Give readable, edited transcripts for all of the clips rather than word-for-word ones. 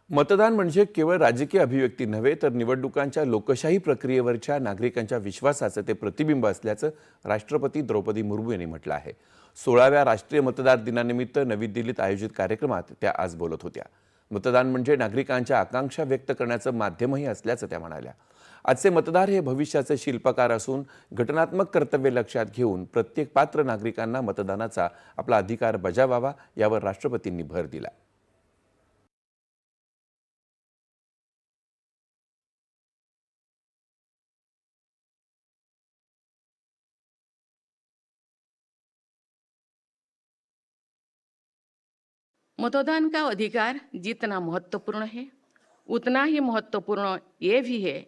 मतदान म्हणजे केवळ राजकीय अभिव्यक्ती नव्हे तर निवडणुकांच्या लोकशाही प्रक्रियेवरच्या नागरिकांच्या विश्वासाचं ते प्रतिबिंब असल्याचं राष्ट्रपती द्रौपदी मुर्मू यांनी म्हटलं आहे। 16व्या राष्ट्रीय मतदार दिनानिमित्त नवी दिल्लीत आयोजित कार्यक्रमात त्या आज बोलत होत्या। मतदान म्हणजे नागरिकांच्या आकांक्षा व्यक्त करण्याचं माध्यमही असल्याचं त्या म्हणाल्या। आजचे मतदार हे भविष्याचे शिल्पकार असून घटनात्मक कर्तव्य लक्षात घेऊन प्रत्येक पात्र नागरिकांना मतदानाचा आपला अधिकार बजावावा यावर राष्ट्रपतींनी भर दिला। मतदान का अधिकार जितना महत्वपूर्ण है, उतना ही महत्वपूर्ण ये भी है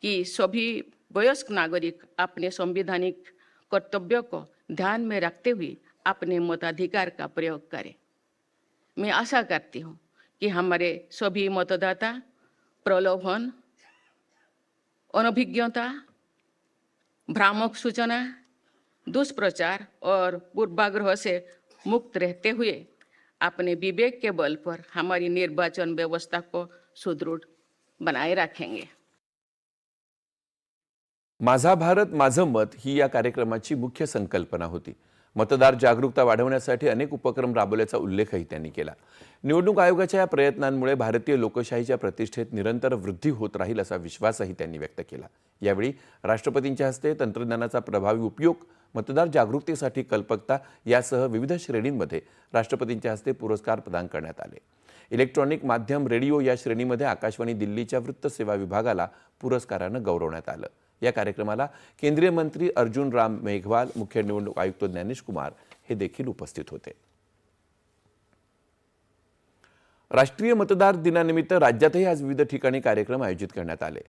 कि सभी वयस्क नागरिक अपने संवैधानिक कर्तव्यों को ध्यान में रखते हुए अपने मताधिकार का प्रयोग करें। मैं आशा करती हूँ कि हमारे सभी मतदाता प्रलोभन, अनभिज्ञता, भ्रामक सूचना, दुष्प्रचार और पूर्वाग्रह से मुक्त रहते हुए अपने विवेक के बल पर हमारी निर्वाचन व्यवस्था को सुदृढ़ बनाए रखेंगे। माझा भारत माझं मत ही या कार्यक्रमाची मुख्य संकल्पना होती। मतदार जागरूकता वाढवण्यासाठी अनेक उपक्रम राबवल्याचा उल्लेखही त्यांनी केला। निवडणूक आयोगाच्या या प्रयत्नांमुळे भारतीय लोकशाहीच्या प्रतिष्ठेत निरंतर वृद्धी होत राहील असा विश्वासही त्यांनी व्यक्त केला। यावेळी राष्ट्रपतींच्या हस्ते तंत्रज्ञानाचा प्रभावी उपयोग, मतदार जागरूकतेसाठी कल्पकता यासह विविध श्रेणींमध्ये राष्ट्रपतींच्या हस्ते पुरस्कार प्रदान करण्यात आले। इलेक्ट्रॉनिक माध्यम रेडिओ या श्रेणीमध्ये आकाशवाणी दिल्लीच्या वृत्त सेवा विभागाला पुरस्कारानं गौरवण्यात आलं। या कार्यक्रमाला केंद्रीय मंत्री अर्जुन राम मेघवाल, मुख्य निवडणूक आयुक्त ज्ञानेश कुमार हे देखील उपस्थित होते। राष्ट्रीय मतदार दिनानिमित्त राज्यातही आज विविध ठिकाणी कार्यक्रम आयोजित करण्यात आले।